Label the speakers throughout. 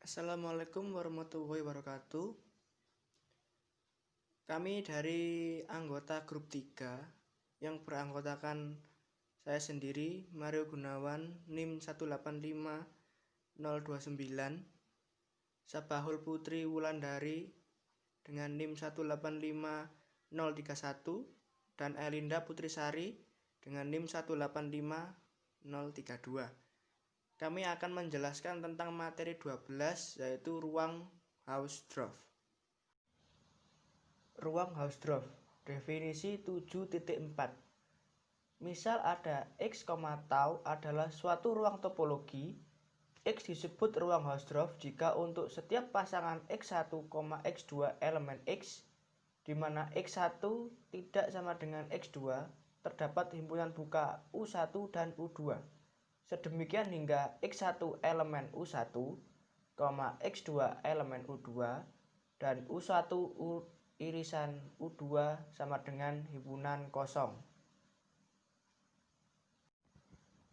Speaker 1: Assalamualaikum warahmatullahi wabarakatuh. Kami dari anggota grup 3 yang beranggotakan saya sendiri, Mario Gunawan, NIM 185029, Sabahul Putri Wulandari dengan NIM 185031, dan Elinda Putrisari dengan NIM 185032. Kami akan menjelaskan tentang materi 12, yaitu ruang Hausdorff. Ruang Hausdorff, definisi 7.4. Misal ada X, tau adalah suatu ruang topologi. X disebut ruang Hausdorff jika untuk setiap pasangan X1, X2 elemen X, di mana X1 tidak sama dengan X2, terdapat himpunan buka U1 dan U2. Sedemikian hingga X1 elemen U1, X2 elemen U2, dan U1 irisan U2 sama dengan himpunan kosong.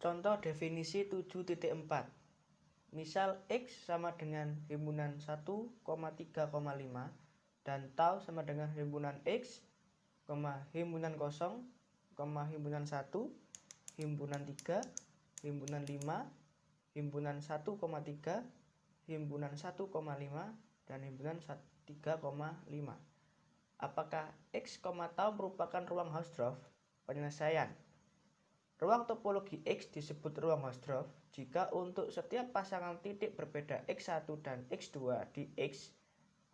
Speaker 1: Contoh definisi 7.4. Misal X sama dengan himpunan 1,3,5 dan tau sama dengan himpunan X, himpunan kosong, himpunan 1, himpunan 3, himpunan 5, himpunan 1,3, himpunan 1,5, dan himpunan 3,5. Apakah X, tau merupakan ruang Hausdorff? Penyelesaian. Ruang topologi X disebut ruang Hausdorff jika untuk setiap pasangan titik berbeda X1 dan X2 di X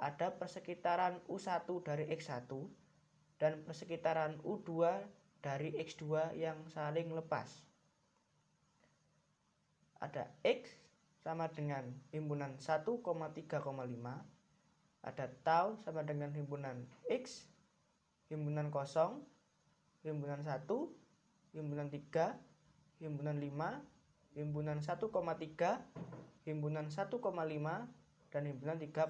Speaker 1: ada persekitaran U1 dari X1 dan persekitaran U2 dari X2 yang saling lepas. Ada X sama dengan himpunan 1,3,5, ada tau sama dengan himpunan X, himpunan kosong, himpunan 1, himpunan 3, himpunan 5, himpunan 1,3, himpunan 1,5, dan himpunan 3,5.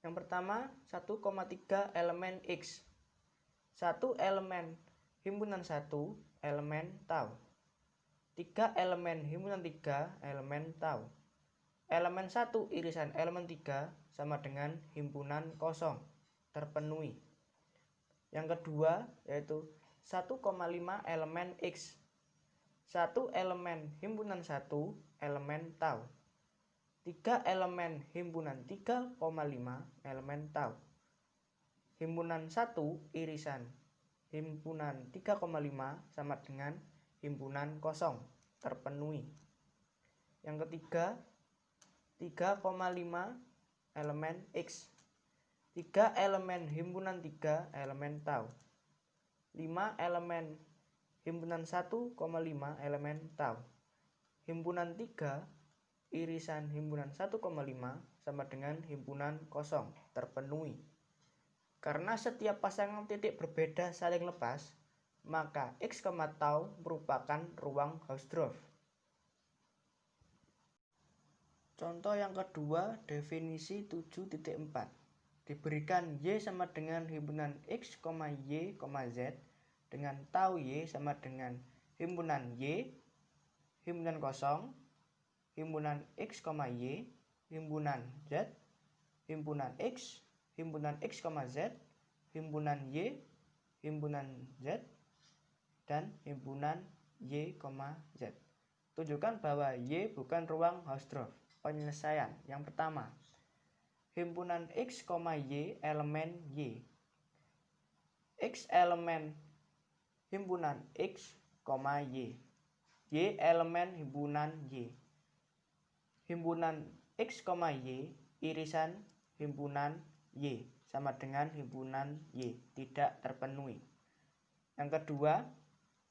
Speaker 1: Yang pertama, 1,3 elemen X. 1 elemen himpunan 1 elemen tau. 3 elemen himpunan 3 elemen tau. Elemen 1 irisan elemen 3 sama dengan himpunan kosong, terpenuhi. Yang kedua yaitu 1,5 elemen X. 1 elemen himpunan 1 elemen tau. 3 elemen himpunan 3,5 elemen tau. Himpunan 1 irisan himpunan 3,5 sama dengan himpunan kosong, terpenuhi. Yang ketiga, 3,5 elemen X. 3 elemen himpunan 3 elemen tau. 5 elemen himpunan 1,5 elemen tau. Himpunan 3 irisan himpunan 1,5 sama dengan himpunan kosong, terpenuhi. Karena setiap pasangan titik berbeda saling lepas, maka X, tau merupakan ruang Hausdorff. Contoh yang kedua, definisi 7.4. Diberikan Y sama dengan himpunan X, Y, Z dengan tau Y sama dengan himpunan Y, himpunan kosong, himpunan X, Y, himpunan Z, himpunan X, Z, himpunan Y, himpunan Z, dan himpunan Y, Z. Tunjukkan bahwa Y bukan ruang Hausdorff. Penyelesaian. Yang pertama, himpunan X, Y elemen Y. X elemen himpunan X, Y. Y elemen himpunan Y. Himpunan X, Y irisan himpunan Y sama dengan himpunan Y, tidak terpenuhi. Yang kedua,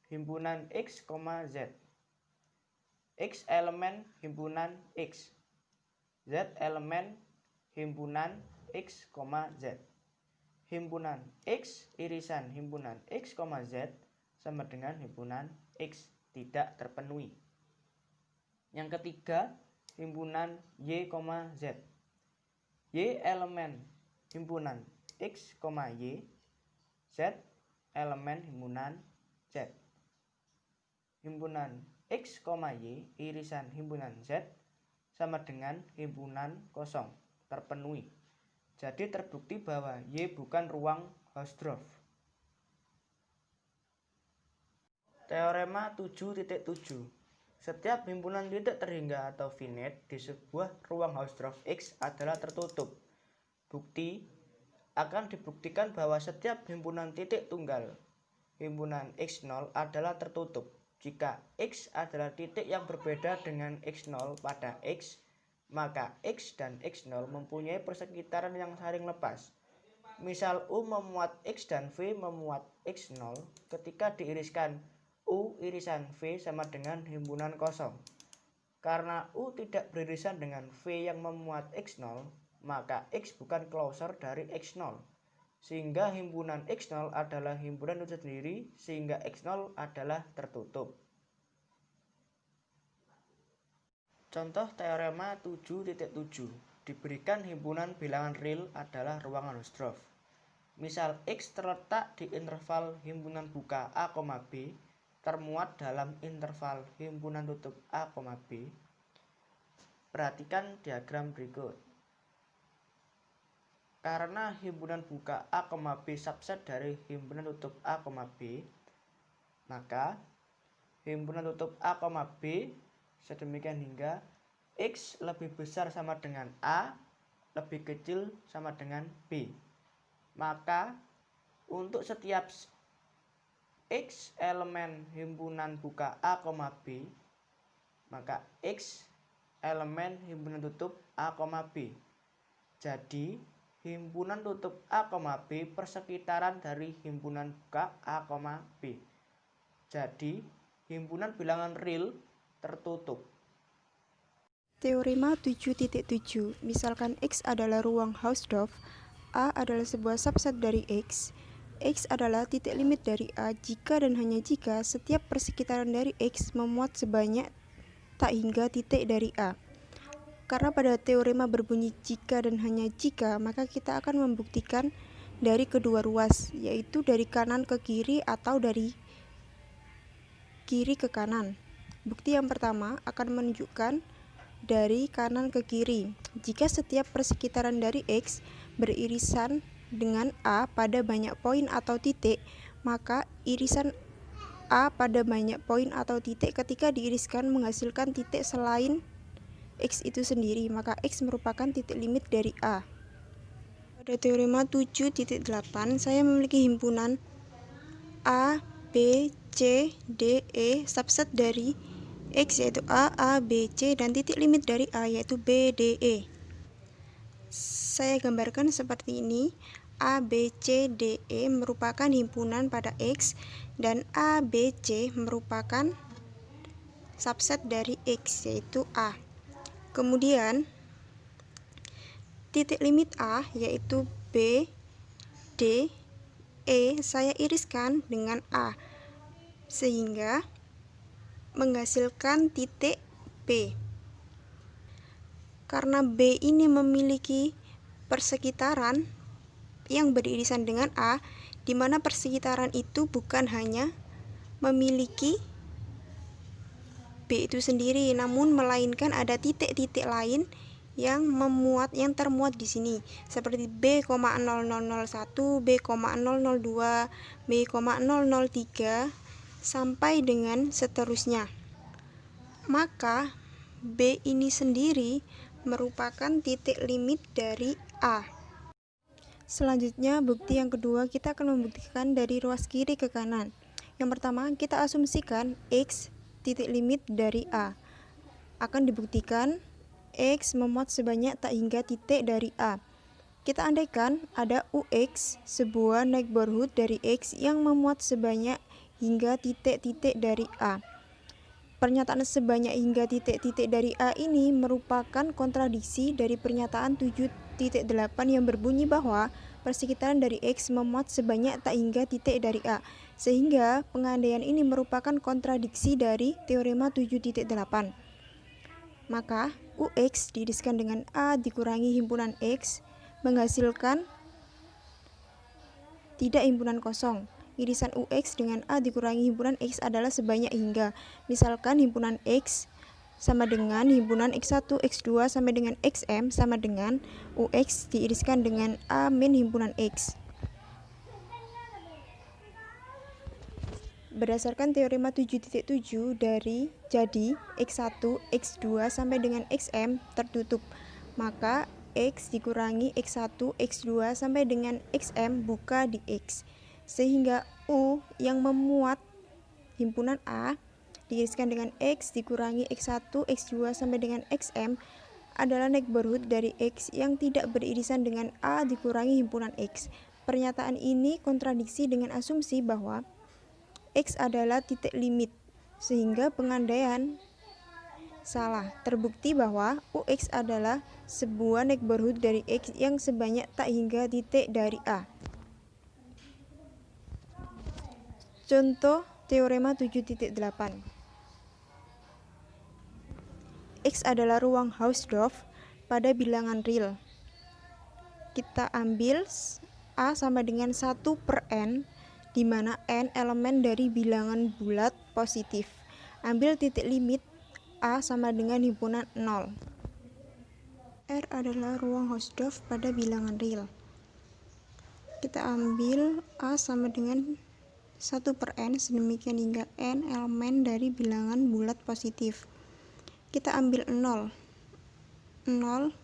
Speaker 1: himpunan X, Z. X elemen himpunan X. Z elemen himpunan X, Z. Himpunan X irisan himpunan X, Z sama dengan himpunan X, tidak terpenuhi. Yang ketiga, himpunan Y, Z. Y elemen himpunan X, Y. Z elemen himpunan Z. Himpunan X, Y irisan himpunan Z sama dengan himpunan kosong terpenuhi. Jadi terbukti bahwa Y bukan ruang Hausdorff. Teorema 7.7. Setiap himpunan titik terhingga atau finite di sebuah ruang Hausdorff X adalah tertutup. Bukti akan dibuktikan bahwa setiap himpunan titik tunggal himpunan X0 adalah tertutup jika X adalah titik yang berbeda dengan X0 pada X, maka X dan X0 mempunyai persekitaran yang saling lepas. Misal U memuat X dan V memuat X0 ketika diiriskan U irisan V sama dengan himpunan kosong. Karena U tidak beririsan dengan V yang memuat X0, maka X bukan closure dari X0. Sehingga himpunan X0 adalah himpunan itu sendiri, sehingga X0 adalah tertutup. Contoh teorema 7.7. Diberikan himpunan bilangan real adalah ruangan Hausdorff. Misal X terletak di interval himpunan buka A, B, termuat dalam interval himpunan tutup A, B. Perhatikan diagram berikut. Karena himpunan buka A, B subset dari himpunan tutup A, B, maka himpunan tutup A, B sedemikian hingga X lebih besar sama dengan A, lebih kecil sama dengan B. Maka untuk setiap X elemen himpunan buka A, B, maka X elemen himpunan tutup A, B. Jadi himpunan tutup A, B persekitaran dari himpunan buka A, B. Jadi himpunan bilangan real tertutup.
Speaker 2: Teorema 7.7. Misalkan X adalah ruang Hausdorff, A adalah sebuah subset dari X adalah titik limit dari A jika dan hanya jika setiap persekitaran dari X memuat sebanyak tak hingga titik dari A. Karena pada teorema berbunyi jika dan hanya jika, maka kita akan membuktikan dari kedua ruas, yaitu dari kanan ke kiri atau dari kiri ke kanan. Bukti yang pertama akan menunjukkan dari kanan ke kiri. Jika setiap persekitaran dari X beririsan dengan A pada banyak poin atau titik, maka irisan A pada banyak poin atau titik ketika diiriskan menghasilkan titik selain X itu sendiri, maka X merupakan titik limit dari A. Pada teorema 7.8, saya memiliki himpunan A, B, C, D, E subset dari X yaitu A, B, C dan titik limit dari A yaitu B, D, E. Saya gambarkan seperti ini. A, B, C, D, E merupakan himpunan pada X dan A, B, C merupakan subset dari X yaitu A. Kemudian titik limit A yaitu B, D, E saya iriskan dengan A sehingga menghasilkan titik B. Karena B ini memiliki persekitaran yang beririsan dengan A, di mana persekitaran itu bukan hanya memiliki B itu sendiri, namun melainkan ada titik-titik lain yang termuat di sini, seperti B,0001, B,002, B,003 sampai dengan seterusnya. Maka B ini sendiri merupakan titik limit dari A. Selanjutnya, bukti yang kedua kita akan membuktikan dari ruas kiri ke kanan. Yang pertama, kita asumsikan X titik limit dari A. Akan dibuktikan X memuat sebanyak tak hingga titik dari A. Kita andaikan ada UX, sebuah neighborhood dari X yang memuat sebanyak hingga titik-titik dari A. Pernyataan sebanyak hingga titik-titik dari A ini merupakan kontradiksi dari pernyataan 7.8 yang berbunyi bahwa persekitaran dari X memuat sebanyak tak hingga titik dari A. Sehingga pengandaian ini merupakan kontradiksi dari teorema 7.8. Maka UX diiriskan dengan A dikurangi himpunan X menghasilkan tidak himpunan kosong. irisan UX dengan A dikurangi himpunan X adalah sebanyak hingga. Misalkan himpunan X sama dengan himpunan X1, X2 sampai dengan XM sama dengan UX diiriskan dengan A min himpunan X. Berdasarkan teorema 7.7 dari jadi X1, X2 sampai dengan XM tertutup, maka X dikurangi X1, X2 sampai dengan XM buka di X, sehingga U yang memuat himpunan A diiriskan dengan X dikurangi X1, X2 sampai dengan XM adalah neighborhood dari X yang tidak beririsan dengan A dikurangi himpunan X. Pernyataan ini kontradiksi dengan asumsi bahwa X adalah titik limit, sehingga pengandaian salah. Terbukti bahwa UX adalah sebuah neighborhood dari X yang sebanyak tak hingga titik dari A. Contoh teorema 7.8. X adalah ruang Hausdorff pada bilangan real. Kita ambil A sama dengan 1/n, di mana n elemen dari bilangan bulat positif. Ambil titik limit A sama dengan himpunan 0. R adalah ruang Hausdorff pada bilangan real. Kita ambil A sama dengan 1/n sedemikian hingga n elemen dari bilangan bulat positif. Kita ambil 0. 0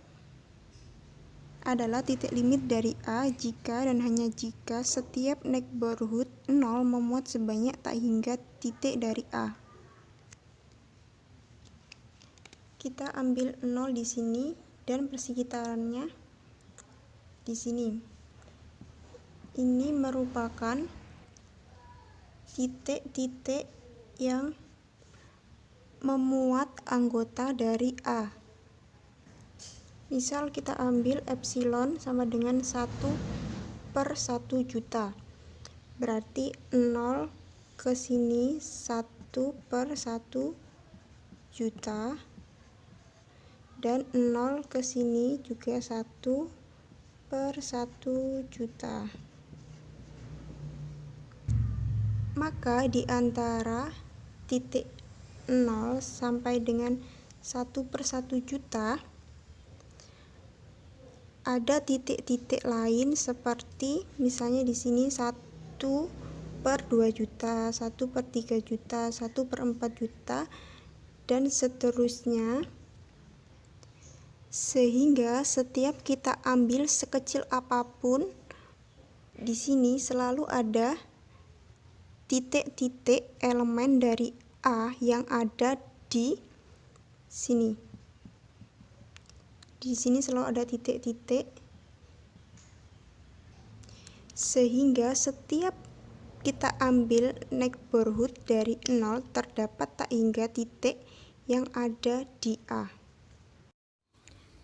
Speaker 2: adalah titik limit dari A jika dan hanya jika setiap neighborhood 0 memuat sebanyak tak hingga titik dari A. Kita ambil 0 di sini dan persekitarannya di sini. Ini merupakan titik-titik yang memuat anggota dari A. Misal kita ambil epsilon sama dengan 1/1 juta. Berarti 0 ke sini 1/1 juta. Dan 0 ke sini juga 1/1 juta. Maka di antara titik 0 sampai dengan 1/1 juta ada titik-titik lain seperti misalnya di sini 1/2 juta, 1/3 juta, 1/4 juta, dan seterusnya. Sehingga setiap kita ambil sekecil apapun, di sini selalu ada titik-titik elemen dari A yang ada di sini. Di sini selalu ada titik-titik, sehingga setiap kita ambil neighborhood dari 0 terdapat tak hingga titik yang ada di A.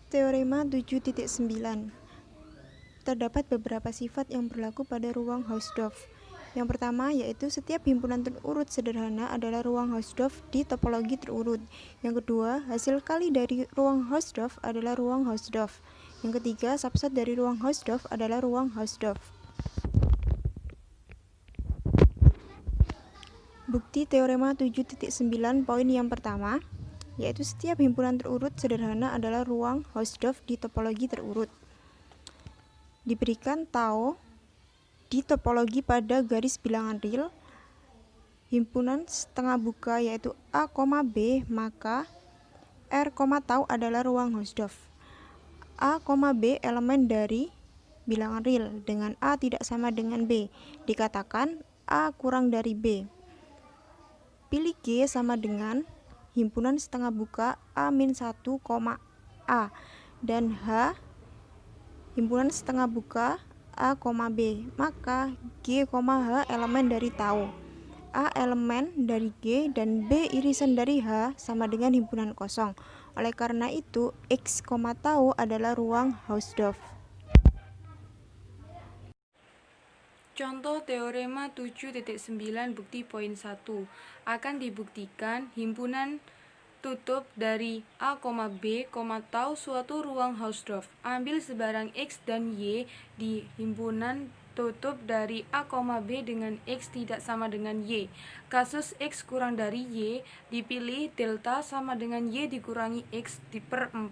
Speaker 2: Teorema 7.9. Terdapat beberapa sifat yang berlaku pada ruang Hausdorff. Yang pertama yaitu setiap himpunan terurut sederhana adalah ruang Hausdorff di topologi terurut. Yang kedua, hasil kali dari ruang Hausdorff adalah ruang Hausdorff. Yang ketiga, subset dari ruang Hausdorff adalah ruang Hausdorff. Bukti teorema 7.9 poin yang pertama yaitu setiap himpunan terurut sederhana adalah ruang Hausdorff di topologi terurut. Diberikan tau di topologi pada garis bilangan real himpunan setengah buka yaitu A, B, maka R, tau adalah ruang Hausdorff. A, B elemen dari bilangan real dengan A tidak sama dengan B. Dikatakan A kurang dari B. Pilih G sama dengan himpunan setengah buka A-1, A dan H himpunan setengah buka A, B, maka G, H elemen dari tau. A elemen dari G dan B irisan dari H sama dengan himpunan kosong. Oleh karena itu, X, tau adalah ruang Hausdorff.
Speaker 3: Contoh teorema 7.9 bukti poin 1. Akan dibuktikan himpunan tutup dari A, B, tau suatu ruang Hausdorff. Ambil sebarang X dan Y di himpunan tutup dari A, B dengan X tidak sama dengan Y. Kasus X kurang dari Y, dipilih delta sama dengan Y dikurangi X per 4,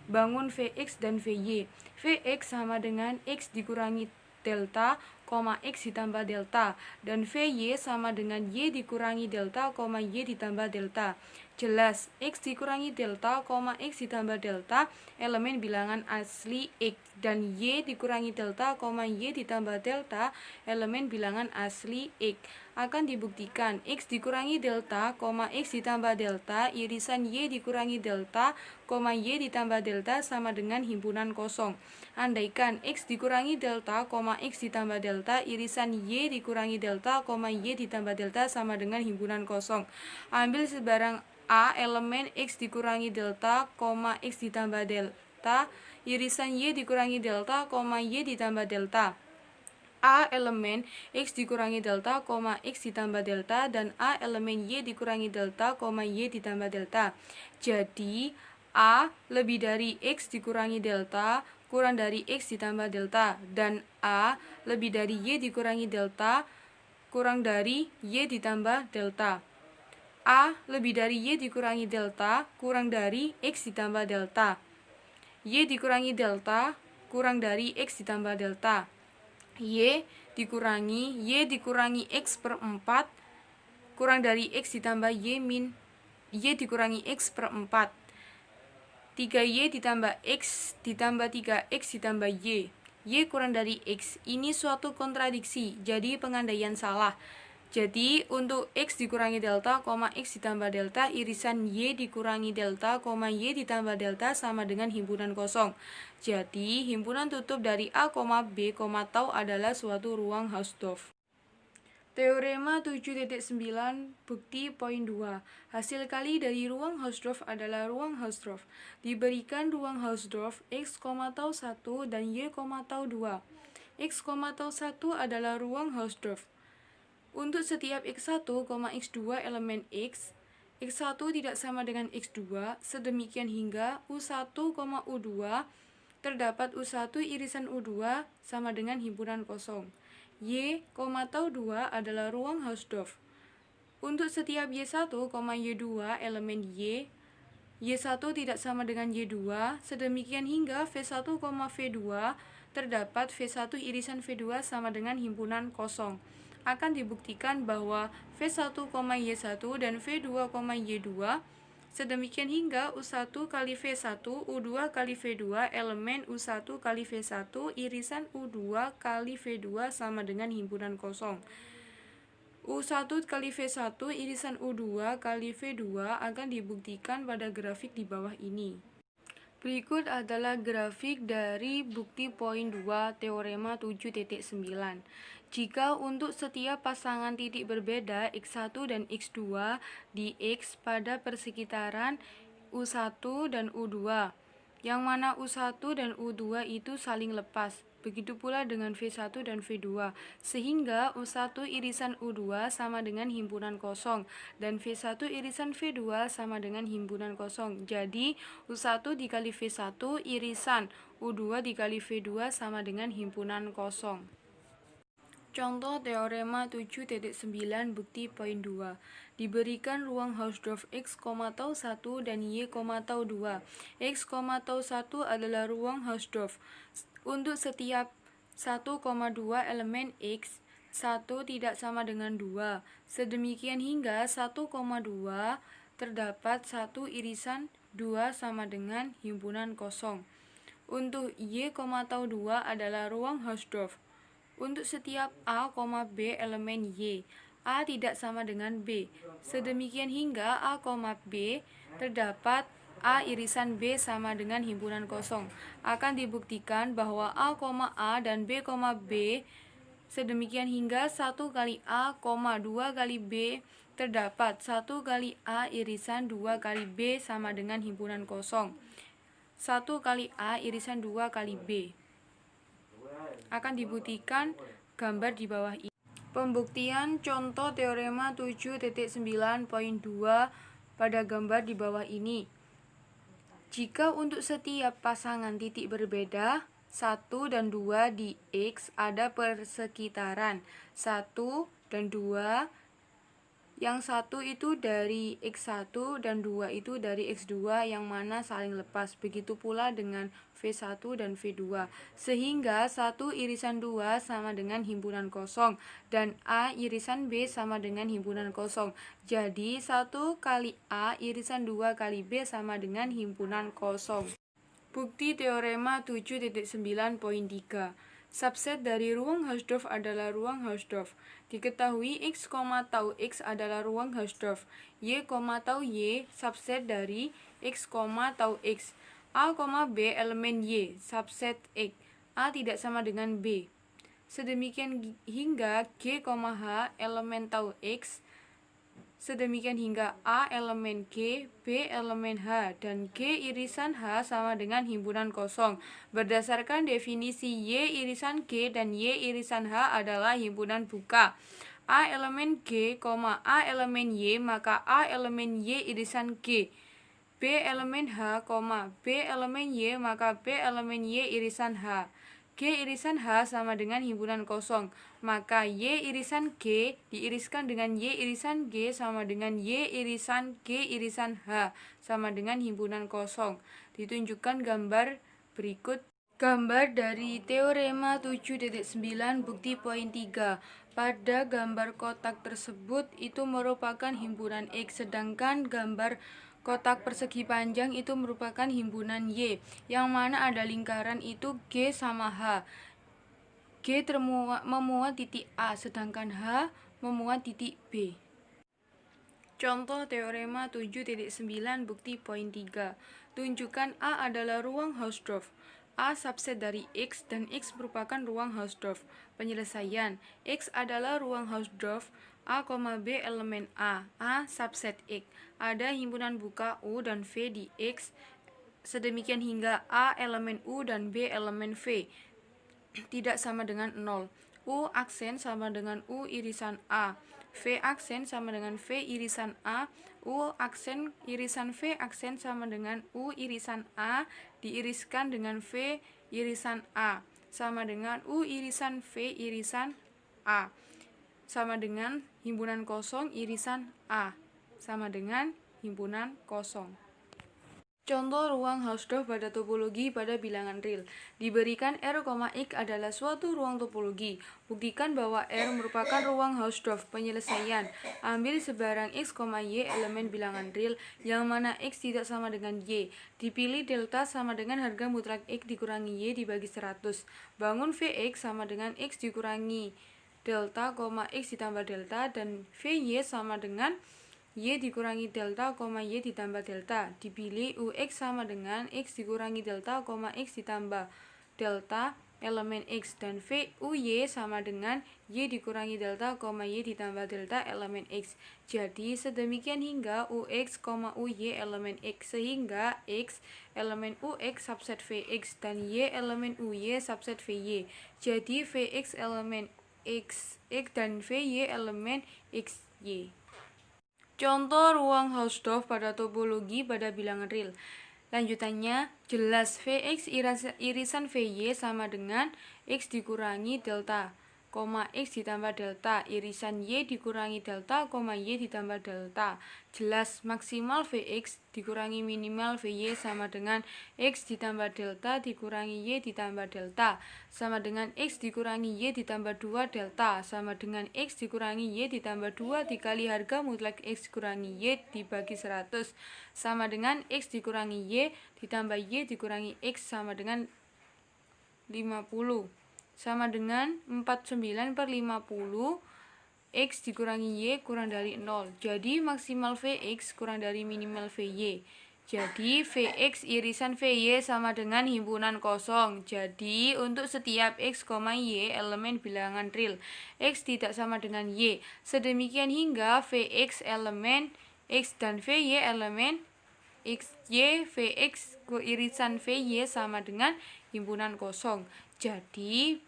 Speaker 3: bangun Vx dan Vy. Vx sama dengan X dikurangi delta, X ditambah delta, dan Vy sama dengan Y dikurangi delta, Y ditambah delta. Jelas, X dikurangi delta, X ditambah delta, elemen bilangan asli X, dan Y dikurangi delta, Y ditambah delta, elemen bilangan asli X. Akan dibuktikan, X dikurangi delta, X ditambah delta, irisan Y dikurangi delta, Y ditambah delta sama dengan himpunan kosong. Andaikan X dikurangi delta, X ditambah delta, irisan Y dikurangi delta, Y ditambah delta sama dengan himpunan kosong. Ambil sebarang A elemen X dikurangi delta, X ditambah delta, irisan Y dikurangi delta, Y ditambah delta. A elemen X dikurangi delta, X ditambah delta, dan A elemen Y dikurangi delta, Y ditambah delta. Jadi A lebih dari X dikurangi delta kurang dari X ditambah delta, dan A lebih dari Y dikurangi delta kurang dari Y ditambah delta. A lebih dari Y dikurangi delta kurang dari X ditambah delta. Y dikurangi delta kurang dari X ditambah delta. Y dikurangi X per 4 kurang dari X ditambah Y dikurangi X per 4. 3Y ditambah X ditambah 3X ditambah Y kurang dari X. Ini suatu kontradiksi, jadi pengandaian salah. Jadi untuk X dikurangi delta, X ditambah delta, irisan Y dikurangi delta, Y ditambah delta sama dengan himpunan kosong. Jadi himpunan tutup dari A, B, tau adalah suatu ruang Hausdorff. Teorema 7.9 bukti poin 2. Hasil kali dari ruang Hausdorff adalah ruang Hausdorff. Diberikan ruang Hausdorff X, tau 1 dan Y, tau 2. X, tau 1 adalah ruang Hausdorff. Untuk setiap X1, X2 elemen X, X1 tidak sama dengan X2, sedemikian hingga U1, U2, terdapat U1 irisan U2 sama dengan himpunan kosong. Y, tau 2 adalah ruang Hausdorff. Untuk setiap Y1, Y2 elemen Y1 tidak sama dengan Y2, sedemikian hingga V1, V2, terdapat V1 irisan V2 sama dengan himpunan kosong. Akan dibuktikan bahwa V1, Y1 dan V2, Y2 sedemikian hingga U1 kali V1, U2 kali V2 elemen U1 kali V1 irisan U2 kali V2 sama dengan himpunan kosong. U1 kali V1 irisan U2 kali V2 akan dibuktikan pada grafik di bawah ini. Berikut adalah grafik dari bukti poin 2 teorema 7.9. Jika untuk setiap pasangan titik berbeda X1 dan X2 di X pada persekitaran U1 dan U2, yang mana U1 dan U2 itu saling lepas, begitu pula dengan V1 dan V2, sehingga U1 irisan U2 sama dengan himpunan kosong, dan V1 irisan V2 sama dengan himpunan kosong. Jadi, U1 dikali V1 irisan U2 dikali V2 sama dengan himpunan kosong. Contoh teorema 7.9 bukti poin 2. Diberikan ruang Hausdorff X, tau 1 dan Y, tau 2. X, tau 1 adalah ruang Hausdorff. Untuk setiap 1,2 elemen X, 1 tidak sama dengan 2. Sedemikian hingga 1,2 terdapat 1 irisan 2 sama dengan himpunan kosong. Untuk Y, tau 2 adalah ruang Hausdorff. Untuk setiap A, B elemen Y, A tidak sama dengan B. Sedemikian hingga A, B terdapat A irisan B sama dengan himpunan kosong. Akan dibuktikan bahwa A, dan B, sedemikian hingga 1 kali A, 2 kali B terdapat 1 kali A irisan 2 kali B sama dengan himpunan kosong. 1 kali A irisan 2 kali B. Akan dibuktikan gambar di bawah ini. Pembuktian contoh teorema 7.9.2 pada gambar di bawah ini. Jika untuk setiap pasangan titik berbeda 1 dan 2 di X ada persekitaran 1 dan 2, yang 1 itu dari X1 dan 2 itu dari X2 yang mana saling lepas. Begitu pula dengan V1 dan V2. Sehingga 1 irisan 2 sama dengan himpunan kosong dan A irisan B sama dengan himpunan kosong. Jadi 1 kali A irisan 2 kali B sama dengan himpunan kosong. Bukti teorema 7.9.3. Subset dari ruang Hausdorff adalah ruang Hausdorff. Diketahui X, tau X adalah ruang Hausdorff. Y, tau Y subset dari X, tau X. A, B elemen Y subset X. A tidak sama dengan B. Sedemikian hingga G, H elemen tau X. Sedemikian hingga A elemen G, B elemen H, dan G irisan H sama dengan himpunan kosong. Berdasarkan definisi Y irisan G dan Y irisan H adalah himpunan buka. A elemen G, A elemen Y, maka A elemen Y irisan G. B elemen H, B elemen Y, maka B elemen Y irisan H. G irisan H sama dengan himpunan kosong, maka Y irisan G diiriskan dengan Y irisan G sama dengan Y irisan G irisan H sama dengan himpunan kosong. Ditunjukkan gambar berikut. Gambar dari teorema 7.9 bukti poin 3. Pada gambar kotak tersebut itu merupakan himpunan X, sedangkan gambar kotak persegi panjang itu merupakan himpunan Y, yang mana ada lingkaran itu G sama H. G memuat titik A, sedangkan H memuat titik B. Contoh teorema 7.9 bukti poin 3. Tunjukkan A adalah ruang Hausdorff. A subset dari X dan X merupakan ruang Hausdorff. Penyelesaian. X adalah ruang Hausdorff. A, B elemen A. A subset X. Ada himpunan buka U dan V di X. Sedemikian hingga A elemen U dan B elemen V tidak sama dengan 0. U aksen sama dengan U irisan A. V aksen sama dengan V irisan A. U aksen irisan V aksen sama dengan U irisan A diiriskan dengan V irisan A sama dengan U irisan V irisan A sama dengan himpunan kosong irisan A sama dengan himpunan kosong. Contoh ruang Hausdorff pada topologi pada bilangan real. Diberikan R, X adalah suatu ruang topologi. Buktikan bahwa R merupakan ruang Hausdorff. Penyelesaian. Ambil sebarang X, Y elemen bilangan real yang mana X tidak sama dengan Y. Dipilih delta sama dengan harga mutlak X dikurangi Y dibagi 100. Bangun Vx sama dengan X dikurangi delta, X ditambah delta, dan Vy sama dengan Y dikurangi delta, Y ditambah delta. Dipilih UX sama dengan X dikurangi delta, X ditambah delta elemen X, dan VUY sama dengan Y dikurangi delta, Y ditambah delta elemen X. Jadi sedemikian hingga UX, UY elemen X, sehingga X elemen UX subset VX dan Y elemen UY subset VY. Jadi VX elemen X dan VY elemen XY. Contoh ruang Hausdorff pada topologi pada bilangan real. Lanjutannya, jelas Vx irisan Vy sama dengan X dikurangi delta, X ditambah delta, irisan Y dikurangi delta, Y ditambah delta. Jelas maksimal Vx dikurangi minimal Vy sama dengan X ditambah delta dikurangi Y ditambah delta sama dengan X dikurangi Y ditambah 2 delta sama dengan X dikurangi Y ditambah 2 dikali harga mutlak X dikurangi Y dibagi 100 sama dengan X dikurangi Y ditambah Y dikurangi X sama dengan 50 sama dengan 49/50 X dikurangi Y kurang dari 0. Jadi maksimal Vx kurang dari minimal Vy. Jadi Vx irisan Vy sama dengan himpunan kosong. Jadi untuk setiap X, Y elemen bilangan real, X tidak sama dengan Y. Sedemikian hingga Vx elemen X dan Vy elemen XY, Vx irisan Vy sama dengan himpunan kosong. Jadi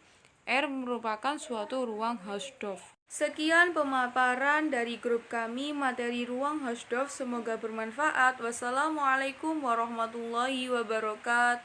Speaker 3: R merupakan suatu ruang Hausdorff. Sekian pemaparan dari grup kami materi ruang Hausdorff. Semoga bermanfaat. Wassalamualaikum warahmatullahi wabarakatuh.